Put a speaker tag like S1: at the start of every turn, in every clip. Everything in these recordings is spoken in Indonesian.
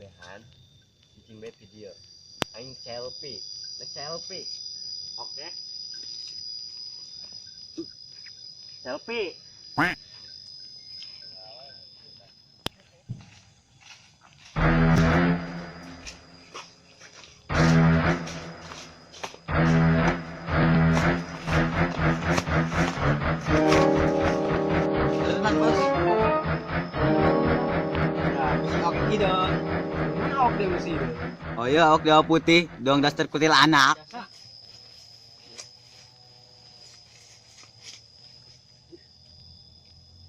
S1: behan cicing be video aing selfie selfie oke selfie
S2: Beneran bos. Oke gitu.
S1: oke mesti
S2: Oh iya, oke dia putih, dong daster kutil anak.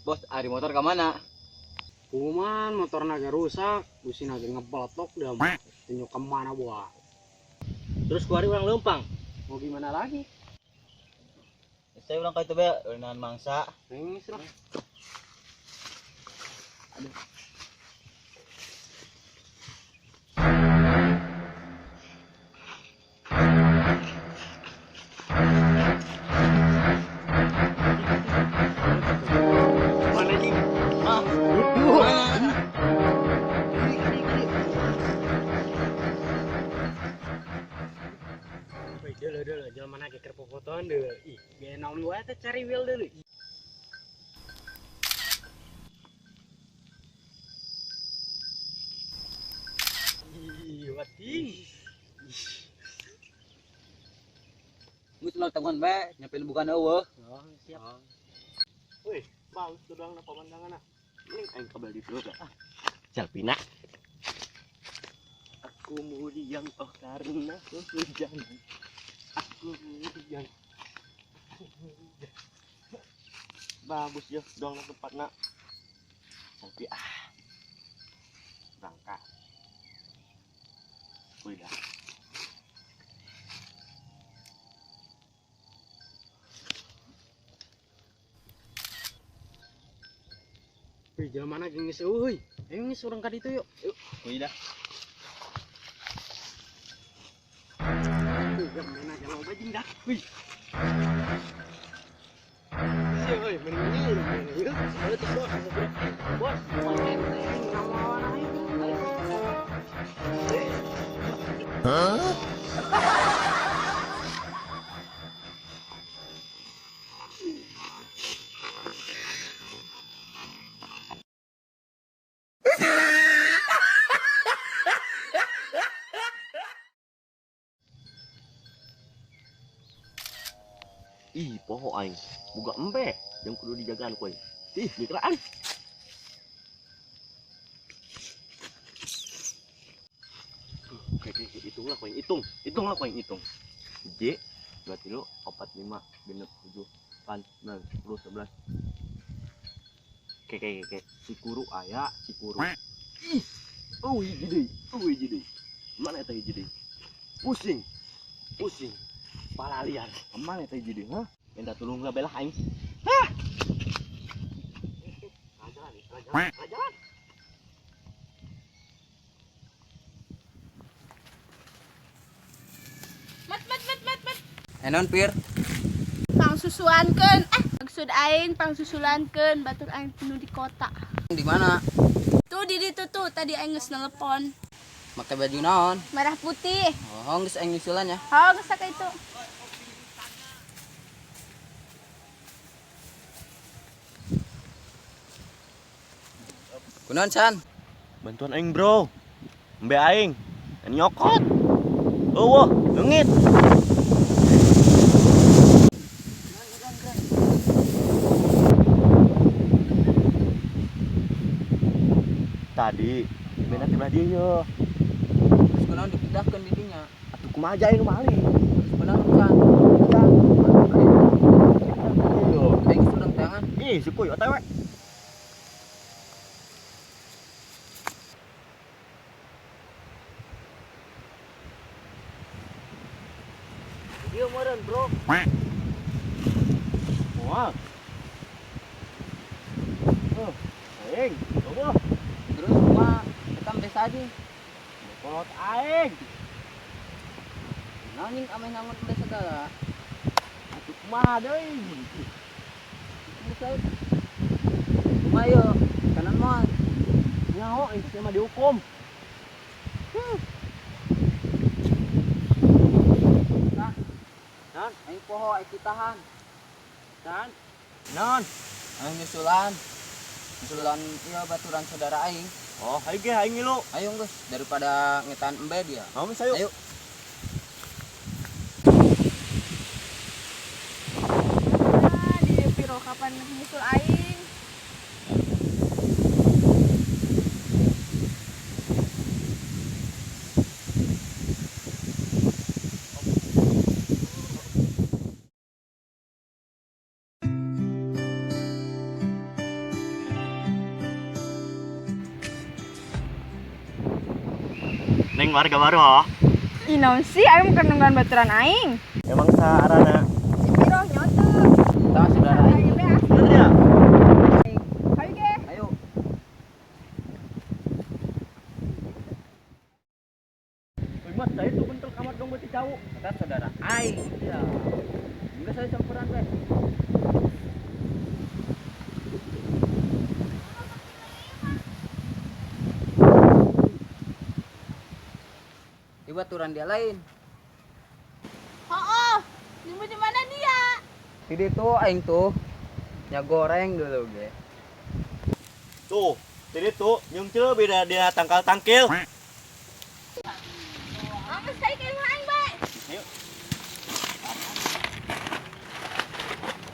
S2: Bos, ari motor ke mana?
S3: Kuman motor naga rusak, busi naga ngebeletok dah. Tunjuk kemana buah?
S1: terus kuari ulang lempang
S3: Mau gimana lagi?
S2: Saya ulang kali itu be, dengan mangsa.
S3: Ini serah.
S1: mana sih
S2: Ah,
S1: itu
S2: mana?
S3: Wih, dulu, jalan mana ke kerpopotoan dulu. Ih, gaya naon wae teh cari wheel dulu. Ih, wating.
S2: Gus ulang tangan be, nyapin bukan eueuh.
S3: Oh, siap.
S1: wih bang sudah na pemandangan ini aing kabel di dulu ah selfie nak aku muriang oh karena kehujanan aku muriang bagus ya dong tempat nak selfie berangkat udah
S3: Wih, jalan mana gengis euy. Ayo ngis urang ka ditu yuk.
S1: udah
S3: Wih, jalan mana jalan bajing dah. Wih.
S1: sih woi mending ini yuk ayo tuh bos bos ih poho aing buka embe yang kudu dijagaan koy ih dikeraan oke hitung lah koy hitung lah koy hitung J 23 45 genep 7 8 9 10 11 oke si kuru aya si kuru ih jadi mana eta jadi pusing pala liar mana eta jadi hah minta tolong nggak belah aing hah jalan
S4: Mat.
S2: Enon pir.
S4: Pangsusuankeun. Maksud aing pangsusulankeun batur aing nu di kota.
S2: Di mana?
S4: Tuh di ditu tuh tadi aing geus nelepon.
S2: Make baju naon?
S4: Merah putih.
S2: Oh, geus aing nyusulan ya.
S4: Oh, geus itu.
S2: Kunaon San?
S1: bantuan aing bro mbe aing nyokot eueuh leungit tadi benar sebelah dia yo
S2: Terus kunaon dipindahkeun di dinya?
S1: atuh kumaha aja anu mali
S2: Terus kunaon San?
S1: yo
S2: Aing geus urang tangan.
S1: ih sukuy otw dia meureun bro wah aing eueuh
S2: Terus kumaha? Rekam desa aja.
S1: kolot aing
S2: Naon ning ameh ngangon udah segala.
S1: atuh kumaha deui
S2: Geus ae. Kumaha yo? Kanan moal.
S1: nyaho aing mah dihukum
S2: Nan, aing poho aing tahan.
S3: Dan
S1: Non.
S2: Aing nyusulan. Nyusulan iya baturan saudara aing.
S1: Oh, hai ge hai ngilu.
S2: Ayo Gus, daripada ngetan embe dia.
S1: Mau sayo.
S2: Ayo.
S4: Di piro kapan nyusul aing.
S1: Neng warga baru oh.
S4: Inom sih aing bukan nungguan baturan aing.
S1: Emang saarana.
S4: Si piro nyotot.
S2: Tah saudara aing.
S4: Aing beas.
S1: Bener ya?
S4: Ayo ge.
S2: Ayo.
S1: Wih, Mas, saya tuh bentul kamar dong beti cau.
S2: Kata saudara aing.
S1: Iya.
S2: Enggak saya campuran we. Di baturan dia lain.
S4: Oh, di mana dia?
S2: Jadi tuh aing tuh goreng dulu ge.
S1: Tuh, jadi tuh nyungcil beda dia tangkal tangkil.
S4: Anggus kayak aing bae.
S1: Ayo.